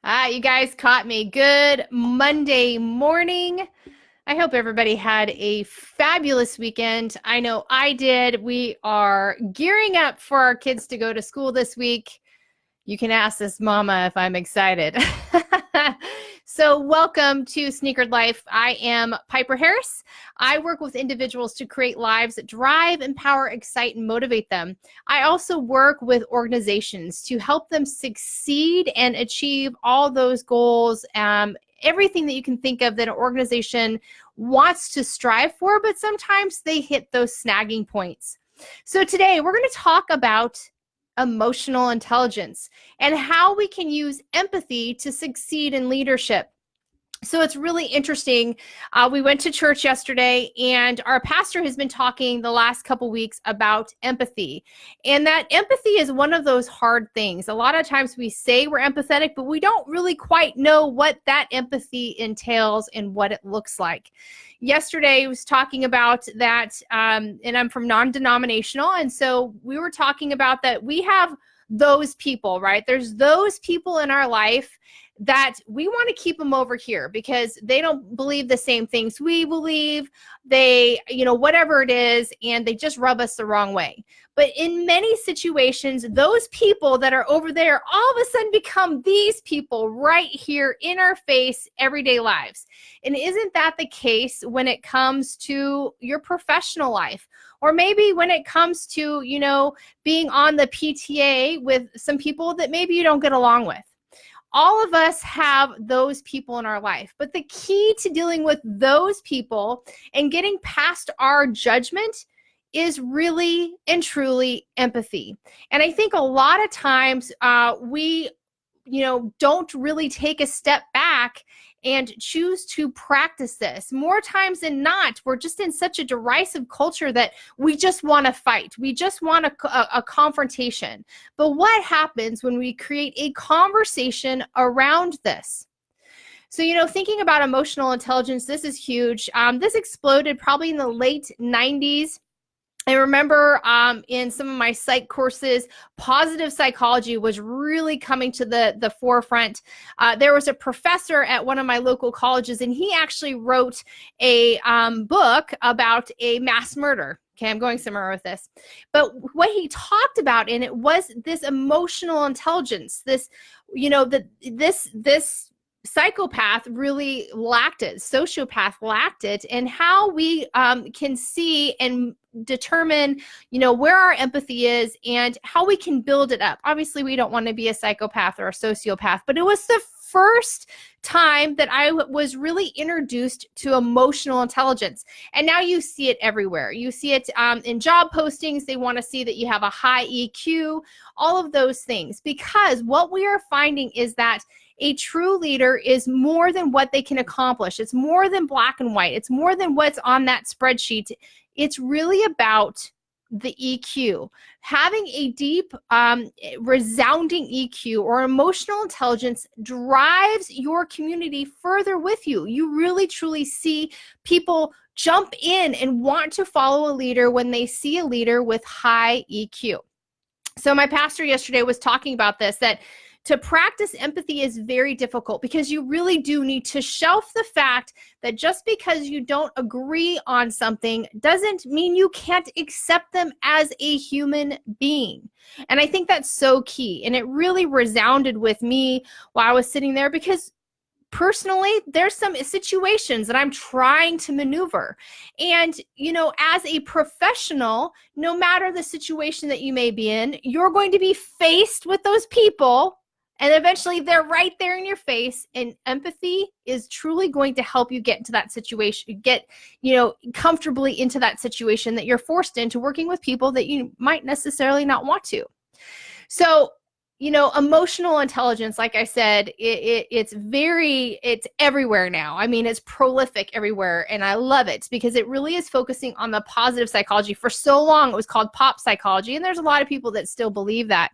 You guys caught me. Good Monday morning. I hope everybody had a fabulous weekend. I know I did. We are gearing up for our kids to go to school this week. You can ask this mama if I'm excited. So welcome to Sneakered Life. I am Piper Harris. I work with individuals to create lives that drive, empower, excite, and motivate them. I also work with organizations to help them succeed and achieve all those goals, everything that you can think of that an organization wants to strive for, but sometimes they hit those snagging points. So today we're going to talk about emotional intelligence and how we can use empathy to succeed in leadership. So it's really interesting. We went to church yesterday, and our pastor has been talking the last couple weeks about empathy. And that empathy is one of those hard things. A lot of times we say we're empathetic, but we don't really quite know what that empathy entails and what it looks like. Yesterday, I was talking about that, and I'm from non-denominational, and so we were talking about that we have those people, right? There's those people in our life that we want to keep them over here because they don't believe the same things we believe. They, whatever it is, and they just rub us the wrong way. But in many situations, those people that are over there all of a sudden become these people right here in our face, everyday lives. And isn't that the case when it comes to your professional life? Or maybe when it comes to, being on the PTA with some people that maybe you don't get along with. All of us have those people in our life, but the key to dealing with those people and getting past our judgment is really and truly empathy. And I think a lot of times we don't really take a step back and choose to practice this. More times than not, we're just in such a derisive culture that we just want to fight. We just want a confrontation. But what happens when we create a conversation around this? So, thinking about emotional intelligence, this is huge. This exploded probably in the late 90s. I remember in some of my psych courses, positive psychology was really coming to the forefront. There was a professor at one of my local colleges, and he actually wrote a book about a mass murder. Okay, I'm going somewhere with this. But what he talked about in it was this emotional intelligence, this psychopath really lacked it, sociopath lacked it, and how we can see and determine, where our empathy is and how we can build it up. Obviously, we don't want to be a psychopath or a sociopath, but it was the first time that I was really introduced to emotional intelligence. And now you see it everywhere. You see it in job postings. They want to see that you have a high EQ, all of those things, because what we are finding is that a true leader is more than what they can accomplish. It's more than black and white. It's more than what's on that spreadsheet. It's really about the EQ. Having a deep, resounding EQ or emotional intelligence drives your community further with you. You really, truly see people jump in and want to follow a leader when they see a leader with high EQ. So my pastor yesterday was talking about this, that to practice empathy is very difficult because you really do need to shelf the fact that just because you don't agree on something doesn't mean you can't accept them as a human being. And I think that's so key. And it really resounded with me while I was sitting there because personally, there's some situations that I'm trying to maneuver. And, as a professional, no matter the situation that you may be in, you're going to be faced with those people. And eventually they're right there in your face, and empathy is truly going to help you get into that situation, get, comfortably into that situation that you're forced into, working with people that you might necessarily not want to. So, emotional intelligence, like I said, it's everywhere now. I mean, it's prolific everywhere, and I love it because it really is focusing on the positive psychology. For so long, it was called pop psychology, and there's a lot of people that still believe that.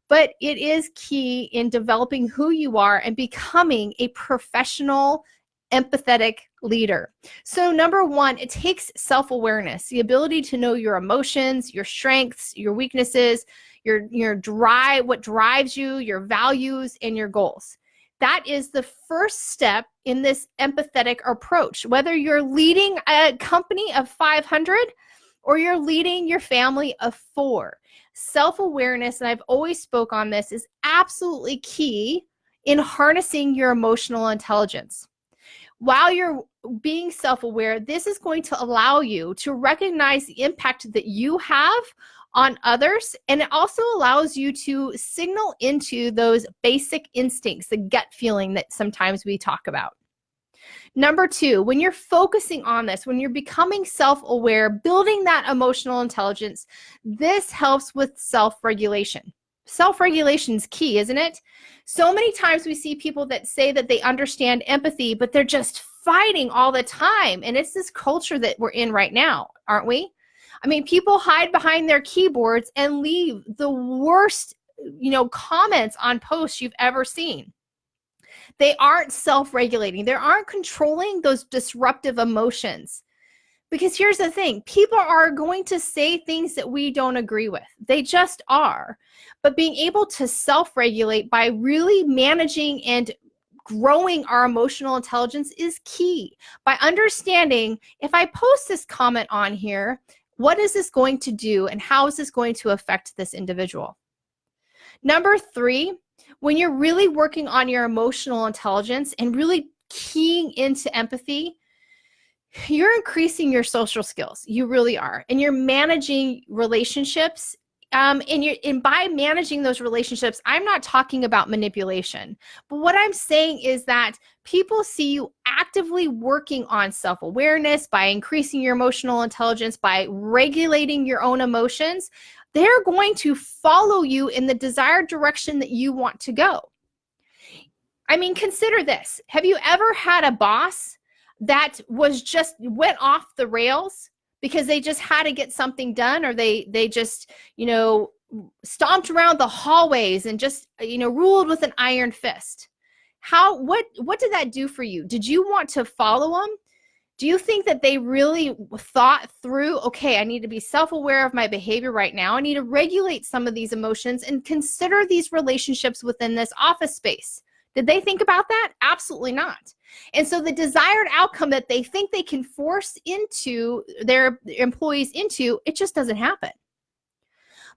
But it is key in developing who you are and becoming a professional, empathetic leader. So number one, it takes self-awareness, the ability to know your emotions, your strengths, your weaknesses, your drive, what drives you, your values, and your goals. That is the first step in this empathetic approach. Whether you're leading a company of 500 or you're leading your family of 4, self-awareness, and I've always spoke on this, is absolutely key in harnessing your emotional intelligence. While you're being self-aware, this is going to allow you to recognize the impact that you have on others, and it also allows you to signal into those basic instincts, the gut feeling that sometimes we talk about. Number 2, when you're focusing on this, when you're becoming self-aware, building that emotional intelligence, this helps with self-regulation. Self-regulation is key, isn't it? So many times we see people that say that they understand empathy, but they're just fighting all the time. And it's this culture that we're in right now, aren't we? I mean, people hide behind their keyboards and leave the worst, comments on posts you've ever seen. They aren't self-regulating. They aren't controlling those disruptive emotions. Because here's the thing, people are going to say things that we don't agree with. They just are. But being able to self-regulate by really managing and growing our emotional intelligence is key. By understanding, if I post this comment on here, what is this going to do and how is this going to affect this individual? Number 3, when you're really working on your emotional intelligence and really keying into empathy, you're increasing your social skills. You really are. And you're managing relationships. And by managing those relationships, I'm not talking about manipulation. But what I'm saying is that people see you actively working on self-awareness, by increasing your emotional intelligence, by regulating your own emotions. They're going to follow you in the desired direction that you want to go. I mean, consider this. Have you ever had a boss that went off the rails because they just had to get something done, or they just, stomped around the hallways and just, ruled with an iron fist? What did that do for you? Did you want to follow them? Do you think that they really thought through, okay, I need to be self-aware of my behavior right now. I need to regulate some of these emotions and consider these relationships within this office space. Did they think about that? Absolutely not. And so the desired outcome that they think they can force into their employees into, it just doesn't happen.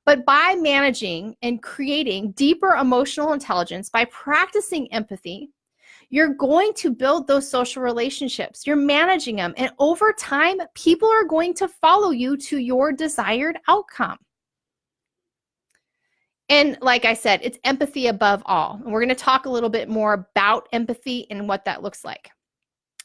But by managing and creating deeper emotional intelligence, by practicing empathy, you're going to build those social relationships. You're managing them. And over time, people are going to follow you to your desired outcome. And like I said, it's empathy above all. And we're going to talk a little bit more about empathy and what that looks like.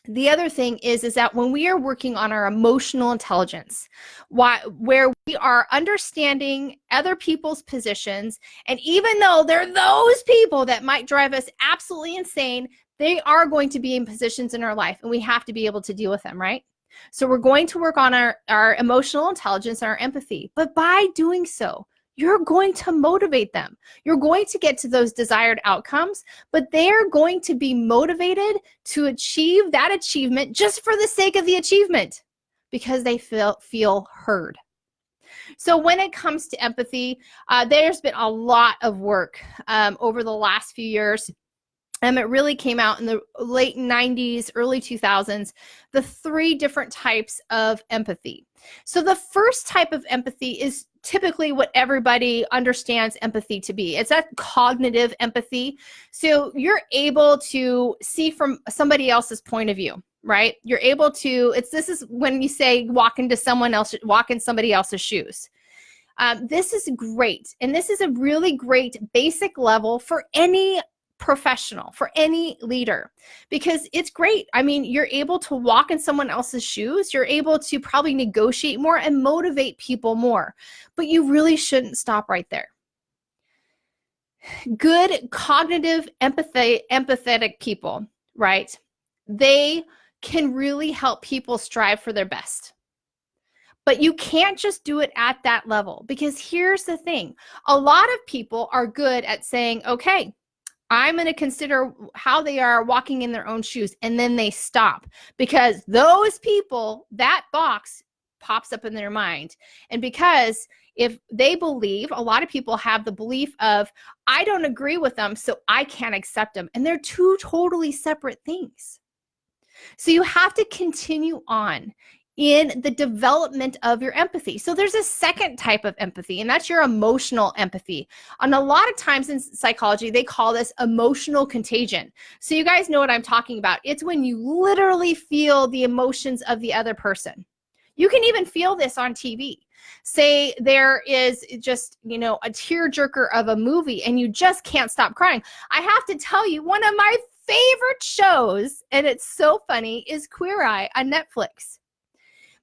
The other thing is that when we are working on our emotional intelligence, where we are understanding other people's positions, and even though they're those people that might drive us absolutely insane, they are going to be in positions in our life, and we have to be able to deal with them, right? So we're going to work on our emotional intelligence and our empathy. But by doing so, you're going to motivate them. You're going to get to those desired outcomes, but they are going to be motivated to achieve that achievement just for the sake of the achievement, because they feel heard. So when it comes to empathy, there's been a lot of work over the last few years. It really came out in the late 90s, early 2000s, the 3 different types of empathy. So the first type of empathy is typically what everybody understands empathy to be. It's that cognitive empathy. So you're able to see from somebody else's point of view, right? You're able to, this is when you say walk in somebody else's shoes. This is great. And this is a really great basic level for any professional, for any leader, because it's great. I mean, you're able to walk in someone else's shoes. You're able to probably negotiate more and motivate people more, but you really shouldn't stop right there. Good cognitive empathetic people, right? They can really help people strive for their best. But you can't just do it at that level, because here's the thing. A lot of people are good at saying, okay, I'm going to consider how they are walking in their own shoes, and then they stop, because those people, that box pops up in their mind. And because if they believe, a lot of people have the belief of, I don't agree with them, so I can't accept them. And they're two totally separate things. So you have to continue on in the development of your empathy. So there's a second type of empathy, and that's your emotional empathy. And a lot of times in psychology, they call this emotional contagion. So you guys know what I'm talking about. It's when you literally feel the emotions of the other person. You can even feel this on TV. Say there is just, a tearjerker of a movie and you just can't stop crying. I have to tell you, one of my favorite shows, and it's so funny, is Queer Eye on Netflix.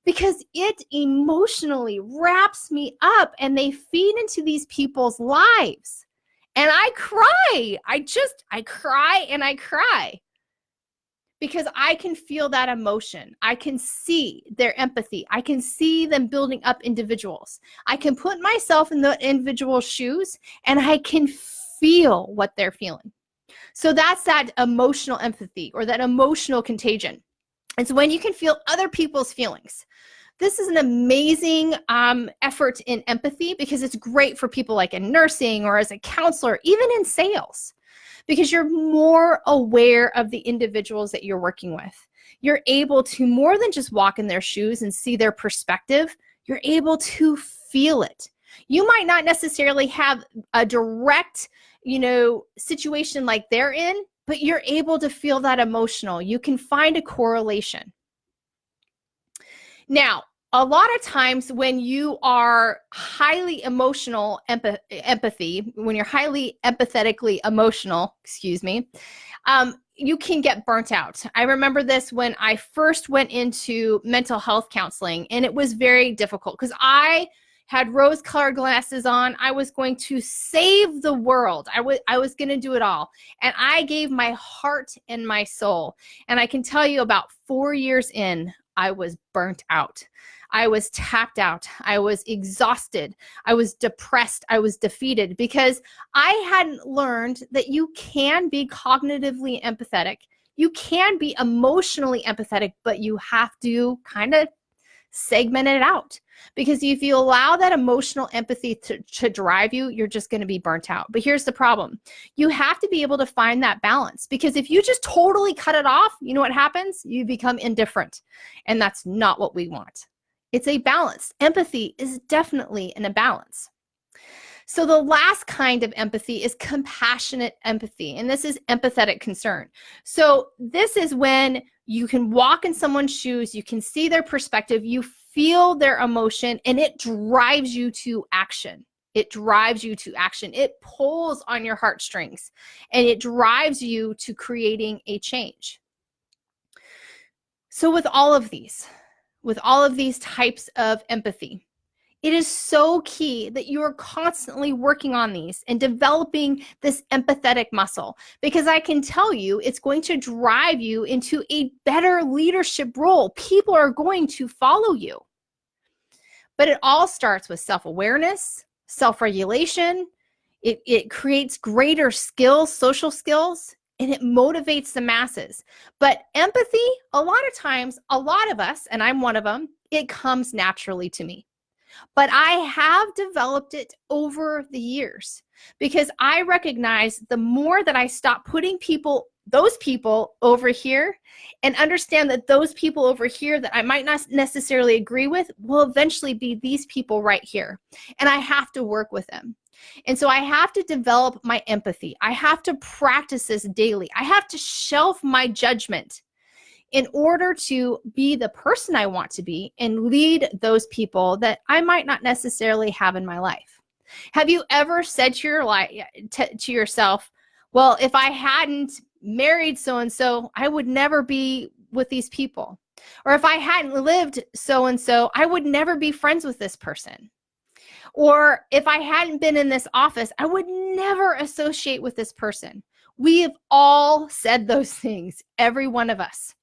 Because it emotionally wraps me up and they feed into these people's lives. And I cry. I cry and I cry. Because I can feel that emotion. I can see their empathy. I can see them building up individuals. I can put myself in the individual's shoes and I can feel what they're feeling. So that's that emotional empathy or that emotional contagion. It's when you can feel other people's feelings. This is an amazing effort in empathy because it's great for people like in nursing or as a counselor, even in sales, because you're more aware of the individuals that you're working with. You're able to more than just walk in their shoes and see their perspective. You're able to feel it. You might not necessarily have a direct, situation like they're in, but you're able to feel that emotional. You can find a correlation. Now, a lot of times when you are highly emotional empathy, when you're highly empathetically emotional, you can get burnt out. I remember this when I first went into mental health counseling, and it was very difficult because I had rose-colored glasses on. I was going to save the world. I was going to do it all. And I gave my heart and my soul. And I can tell you about 4 years in, I was burnt out. I was tapped out. I was exhausted. I was depressed. I was defeated because I hadn't learned that you can be cognitively empathetic. You can be emotionally empathetic, but you have to kind of segment it out. Because if you allow that emotional empathy to drive you, you're just going to be burnt out. But here's the problem. You have to be able to find that balance, because if you just totally cut it off, you know what happens? You become indifferent. And that's not what we want. It's a balance. Empathy is definitely in a balance. So the last kind of empathy is compassionate empathy, and this is empathetic concern. So this is when you can walk in someone's shoes, you can see their perspective, you feel their emotion, and it drives you to action. It drives you to action. It pulls on your heartstrings, and it drives you to creating a change. So with all of these types of empathy, it is so key that you are constantly working on these and developing this empathetic muscle, because I can tell you it's going to drive you into a better leadership role. People are going to follow you. But it all starts with self-awareness, self-regulation. It creates greater skills, social skills, and it motivates the masses. But empathy, a lot of times, a lot of us, and I'm one of them, it comes naturally to me. But I have developed it over the years, because I recognize the more that I stop putting those people over here, and understand that those people over here that I might not necessarily agree with will eventually be these people right here. And I have to work with them. And so I have to develop my empathy. I have to practice this daily. I have to shelf my judgment in order to be the person I want to be and lead those people that I might not necessarily have in my life. Have you ever said to yourself, well, if I hadn't married so-and-so, I would never be with these people? Or if I hadn't lived so-and-so, I would never be friends with this person. Or if I hadn't been in this office, I would never associate with this person. We have all said those things, every one of us.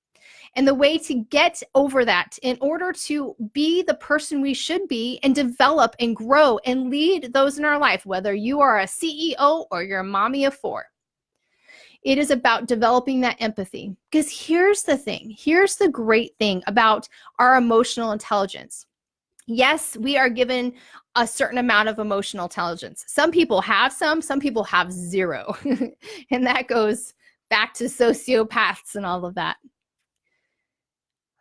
And the way to get over that, in order to be the person we should be and develop and grow and lead those in our life, whether you are a CEO or you're a mommy of 4, it is about developing that empathy. Because here's the thing, here's the great thing about our emotional intelligence. Yes, we are given a certain amount of emotional intelligence. Some people have some people have zero. And that goes back to sociopaths and all of that.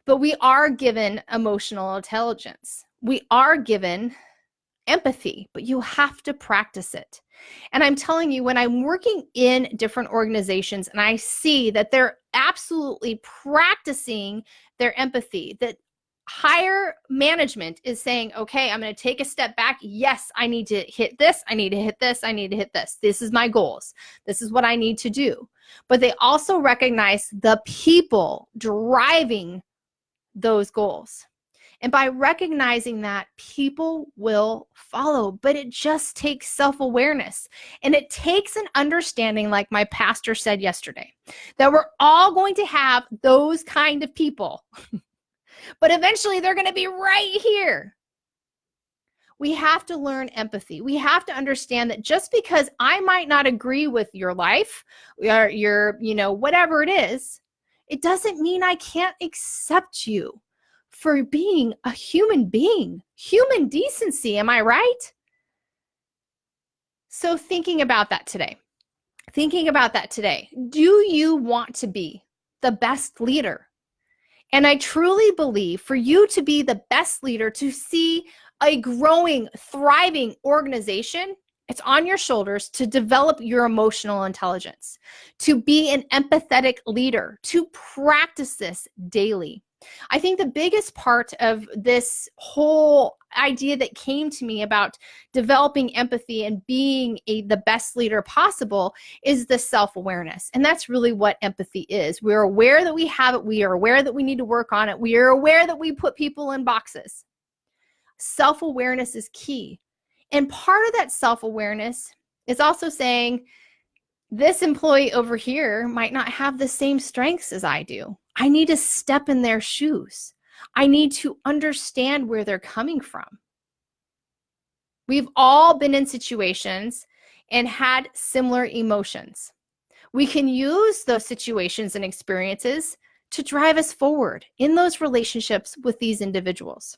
But we are given emotional intelligence. We are given empathy, but you have to practice it. And I'm telling you, when I'm working in different organizations and I see that they're absolutely practicing their empathy, that higher management is saying, okay, I'm going to take a step back. Yes, I need to hit this. I need to hit this. I need to hit this. This is my goals. This is what I need to do. But they also recognize the people driving those goals. And by recognizing that, people will follow, but it just takes self-awareness. And it takes an understanding, like my pastor said yesterday, that we're all going to have those kind of people, but eventually they're going to be right here. We have to learn empathy. We have to understand that just because I might not agree with your life or your, whatever it is, it doesn't mean I can't accept you for being a human being. Human decency, am I right? So thinking about that today, do you want to be the best leader? And I truly believe for you to be the best leader, to see a growing, thriving organization, it's on your shoulders to develop your emotional intelligence, to be an empathetic leader, to practice this daily. I think the biggest part of this whole idea that came to me about developing empathy and being the best leader possible is the self-awareness. And that's really what empathy is. We're aware that we have it. We are aware that we need to work on it. We are aware that we put people in boxes. Self-awareness is key. And part of that self-awareness is also saying, this employee over here might not have the same strengths as I do. I need to step in their shoes. I need to understand where they're coming from. We've all been in situations and had similar emotions. We can use those situations and experiences to drive us forward in those relationships with these individuals.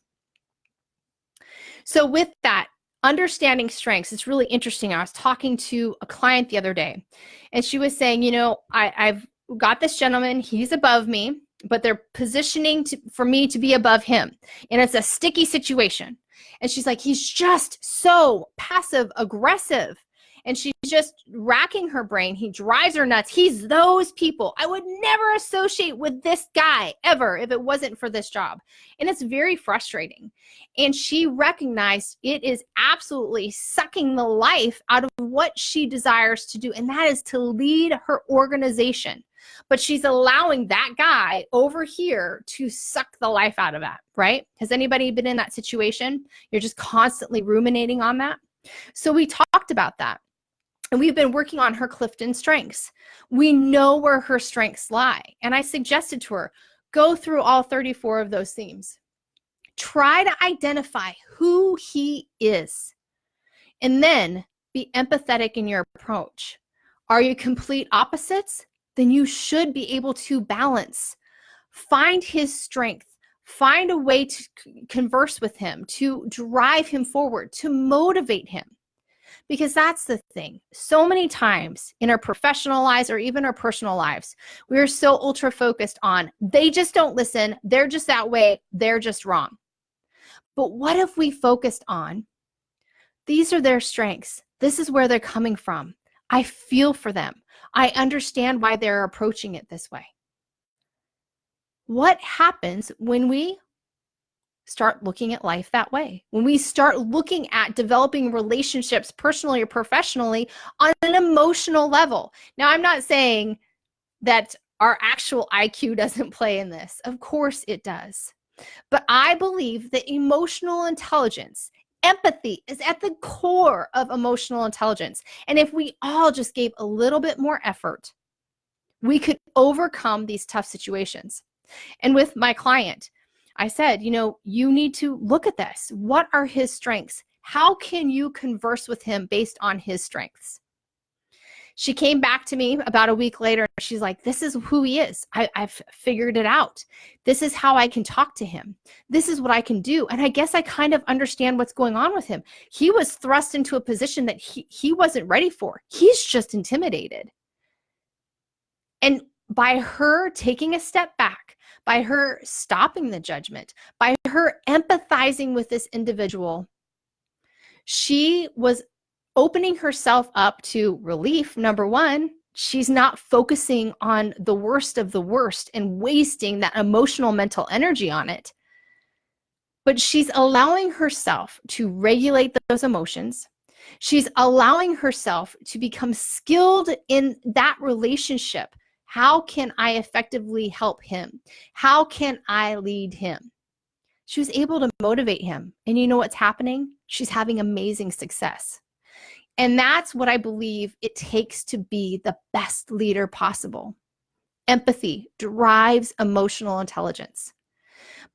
So with that, understanding strengths, it's really interesting. I was talking to a client the other day, and she was saying, I've got this gentleman, he's above me, but they're positioning for me to be above him. And it's a sticky situation. And she's like, he's just so passive aggressive. And she's just racking her brain. He drives her nuts. He's those people. I would never associate with this guy ever if it wasn't for this job. And it's very frustrating. And she recognized it is absolutely sucking the life out of what she desires to do. And that is to lead her organization. But she's allowing that guy over here to suck the life out of that, right? Has anybody been in that situation? You're just constantly ruminating on that. So we talked about that. And we've been working on her Clifton strengths. We know where her strengths lie. And I suggested to her, go through all 34 of those themes. Try to identify who he is. And then be empathetic in your approach. Are you complete opposites? Then you should be able to balance. Find his strength. Find a way to converse with him, to drive him forward, to motivate him. Because that's the thing. So many times in our professional lives or even our personal lives, we're so ultra focused on, they just don't listen, they're just that way, they're just wrong. But what if we focused on, these are their strengths, this is where they're coming from, I feel for them, I understand why they're approaching it this way. What happens when we start looking at life that way? When we start looking at developing relationships personally or professionally on an emotional level. Now, I'm not saying that our actual IQ doesn't play in this. Of course it does. But I believe that emotional intelligence, empathy, is at the core of emotional intelligence. And if we all just gave a little bit more effort, we could overcome these tough situations. And with my client, I said, you need to look at this. What are his strengths? How can you converse with him based on his strengths? She came back to me about a week later. She's like, this is who he is. I've figured it out. This is how I can talk to him. This is what I can do. And I guess I kind of understand what's going on with him. He was thrust into a position that he wasn't ready for. He's just intimidated. And by her taking a step back, by her stopping the judgment, by her empathizing with this individual, she was opening herself up to relief. Number one, she's not focusing on the worst of the worst and wasting that emotional, mental energy on it. But she's allowing herself to regulate those emotions. She's allowing herself to become skilled in that relationship. How can I effectively help him? How can I lead him? She was able to motivate him. And you know what's happening? She's having amazing success. And that's what I believe it takes to be the best leader possible. Empathy drives emotional intelligence.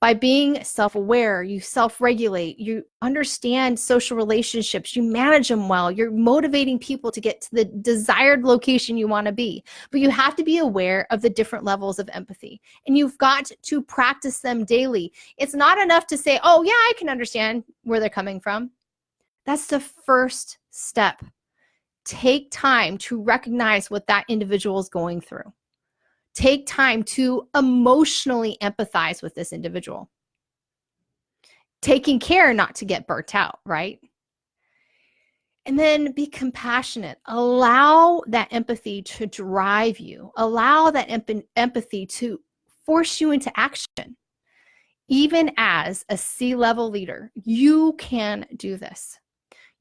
By being self-aware, you self-regulate, you understand social relationships, you manage them well, you're motivating people to get to the desired location you want to be. But you have to be aware of the different levels of empathy. And you've got to practice them daily. It's not enough to say, oh yeah, I can understand where they're coming from. That's the first step. Take time to recognize what that individual is going through. Take time to emotionally empathize with this individual. Taking care not to get burnt out, right? And then be compassionate. Allow that empathy to drive you. Allow that empathy to force you into action. Even as a C-level leader, you can do this.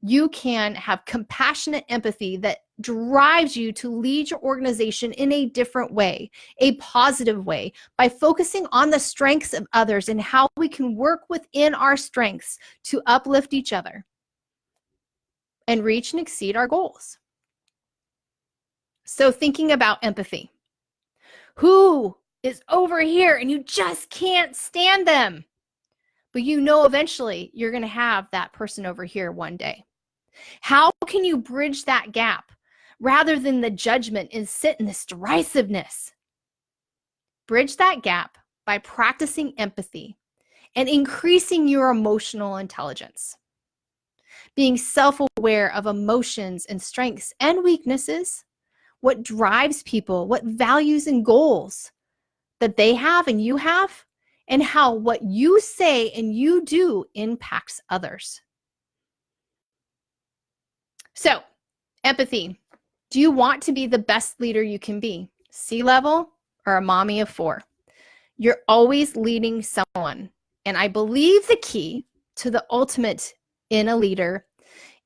You can have compassionate empathy that drives you to lead your organization in a different way, a positive way, by focusing on the strengths of others and how we can work within our strengths to uplift each other and reach and exceed our goals. So thinking about empathy, who is over here and you just can't stand them, but you know eventually you're going to have that person over here one day. How can you bridge that gap rather than the judgment and sit in this derisiveness? Bridge that gap by practicing empathy and increasing your emotional intelligence. Being self-aware of emotions and strengths and weaknesses, what drives people, what values and goals that they have and you have, and how what you say and you do impacts others. So, empathy. Do you want to be the best leader you can be? C-level or a mommy of 4? You're always leading someone. And I believe the key to the ultimate in a leader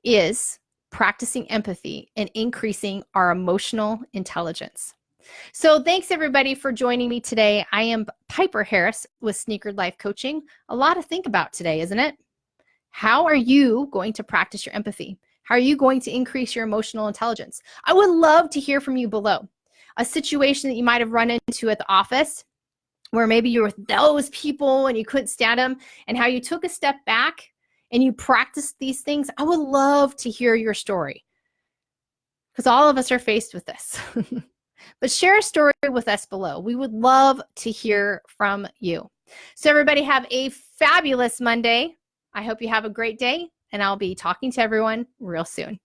is practicing empathy and increasing our emotional intelligence. So thanks everybody for joining me today. I am Piper Harris with Sneakered Life Coaching. A lot to think about today, isn't it? How are you going to practice your empathy? How are you going to increase your emotional intelligence? I would love to hear from you below. A situation that you might have run into at the office where maybe you were with those people and you couldn't stand them, and how you took a step back and you practiced these things. I would love to hear your story because all of us are faced with this. But share a story with us below. We would love to hear from you. So everybody have a fabulous Monday. I hope you have a great day, and I'll be talking to everyone real soon.